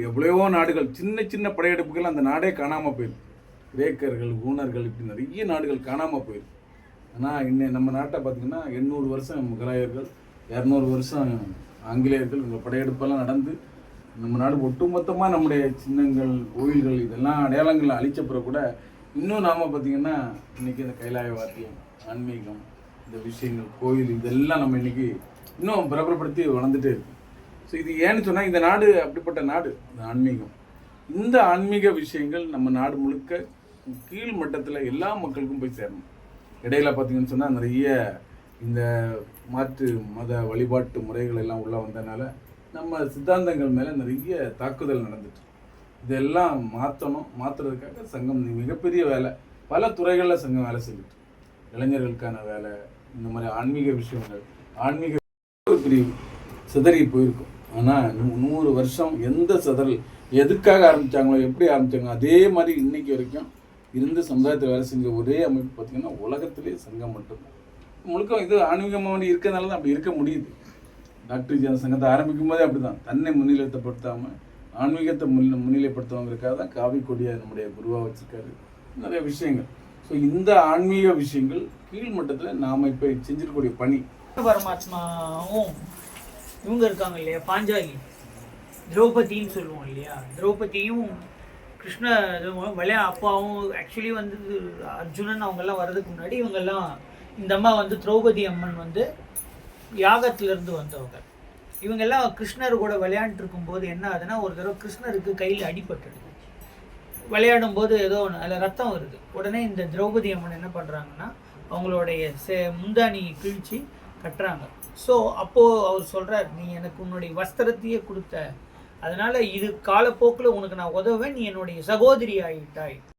எவ்வளவோ நாடுகள் சின்ன சின்ன படையெடுப்புகள் அந்த நாடே காணாமல் போயிருக்கு. கிரேக்கர்கள், ஊனர்கள், இப்படி நிறைய நாடுகள் காணாமல் போயிருக்கு. ஆனால் இன்னும் நம்ம நாட்டை பார்த்திங்கன்னா 800 வருஷம் முகலாயர்கள், 200 வருஷம் ஆங்கிலேயர்கள் இந்த படையெடுப்பெல்லாம் நடந்து நம்ம நாடு ஒட்டுமொத்தமாக நம்முடைய சின்னங்கள், கோயில்கள் இதெல்லாம் அடையாளங்கள் அழிச்ச பிறகு கூட இன்னும் நாம் பார்த்திங்கன்னா இன்றைக்கி இந்த கைலாய வாத்தியம், ஆன்மீகம், இந்த விஷயங்கள், கோயில் இதெல்லாம் நம்ம இன்றைக்கி இன்னும் பிரபலப்படுத்தி வளர்ந்துட்டே இருக்கு. ஸோ இது ஏன்னு சொன்னால் இந்த நாடு அப்படிப்பட்ட நாடு. இந்த ஆன்மீகம், இந்த ஆன்மீக விஷயங்கள் நம்ம நாடு முழுக்க கீழ் மட்டத்தில் எல்லா மக்களுக்கும் போய் சேரணும். இடையில பார்த்தீங்கன்னு சொன்னால் நிறைய இந்த மாற்று மத வழிபாட்டு முறைகள் எல்லாம் உள்ளே வந்ததுனால நம்ம சித்தாந்தங்கள் மேலே நிறைய தாக்குதல் நடந்துட்டு, இதெல்லாம் மாற்றுறதுக்காக சங்கம் மிகப்பெரிய வேலை, பல துறைகளில் சங்கம் வேலை செஞ்சுட்டு, இளைஞர்களுக்கான வேலை, இந்த மாதிரி ஆன்மீக விஷயங்கள், ஆன்மீக பிரிவு சிதறி போயிருக்கும். ஆனால் 100 வருஷம் எந்த சிதறல் எதுக்காக ஆரம்பித்தாங்களோ, எப்படி ஆரம்பித்தாங்களோ அதே மாதிரி இன்னைக்கு வரைக்கும் இருந்து சமுதாயத்தில் வேலை செஞ்ச ஒரே அமைப்பு பார்த்திங்கன்னா உலகத்திலே சங்கம் மட்டும்தான். முழுக்க இது ஆன்மீகமாக இருக்கிறதுனால தான் அப்படி இருக்க முடியுது. டாக்டர் ஜி அந்த சங்கத்தை ஆரம்பிக்கும் போதே அப்படி தான், தன்னை முன்னிலைப்படுத்தாமல் ஆன்மீகத்தை முன்னிலைப்படுத்துவதற்காக தான் காவி கொடியை நம்முடைய குருவாக வச்சுருக்காரு. நிறைய விஷயங்கள். ஸோ இந்த ஆன்மீக விஷயங்கள் கீழ்மட்டத்தில் நாம் இப்போ செஞ்சிருக்கக்கூடிய பணி. பரமாத்மாவும் இவங்க இருக்காங்க இல்லையா, பாஞ்சாலி, திரௌபதின்னு சொல்லுவோம் இல்லையா, திரௌபதியும் கிருஷ்ண அப்பாவும் ஆக்சுவலி வந்து அர்ஜுனன் அவங்கெல்லாம் வர்றதுக்கு முன்னாடி இவங்கெல்லாம் இந்த அம்மா வந்து திரௌபதி அம்மன் வந்து யாகத்திலிருந்து வந்தவங்க. இவங்கெல்லாம் கிருஷ்ணர் கூட விளையாண்டு இருக்கும்போது என்ன ஆகுதுன்னா, ஒரு தடவை கிருஷ்ணருக்கு கையில் அடிபட்டுடுது. விளையாடும் போது ஏதோ அதில் ரத்தம் வருது. உடனே இந்த திரௌபதி அம்மன் என்ன பண்ணுறாங்கன்னா அவங்களுடைய முந்தானி கிழிச்சு கட்டுறாங்க. ஸோ அப்போது அவர் சொல்கிறார், நீ எனக்கு உன்னுடைய வஸ்திரத்தையே கொடுத்த, அதனால் இது காலப்போக்கில் உனக்கு நான் உதவேன், நீ என்னுடைய சகோதரி ஆகிட்டாய்.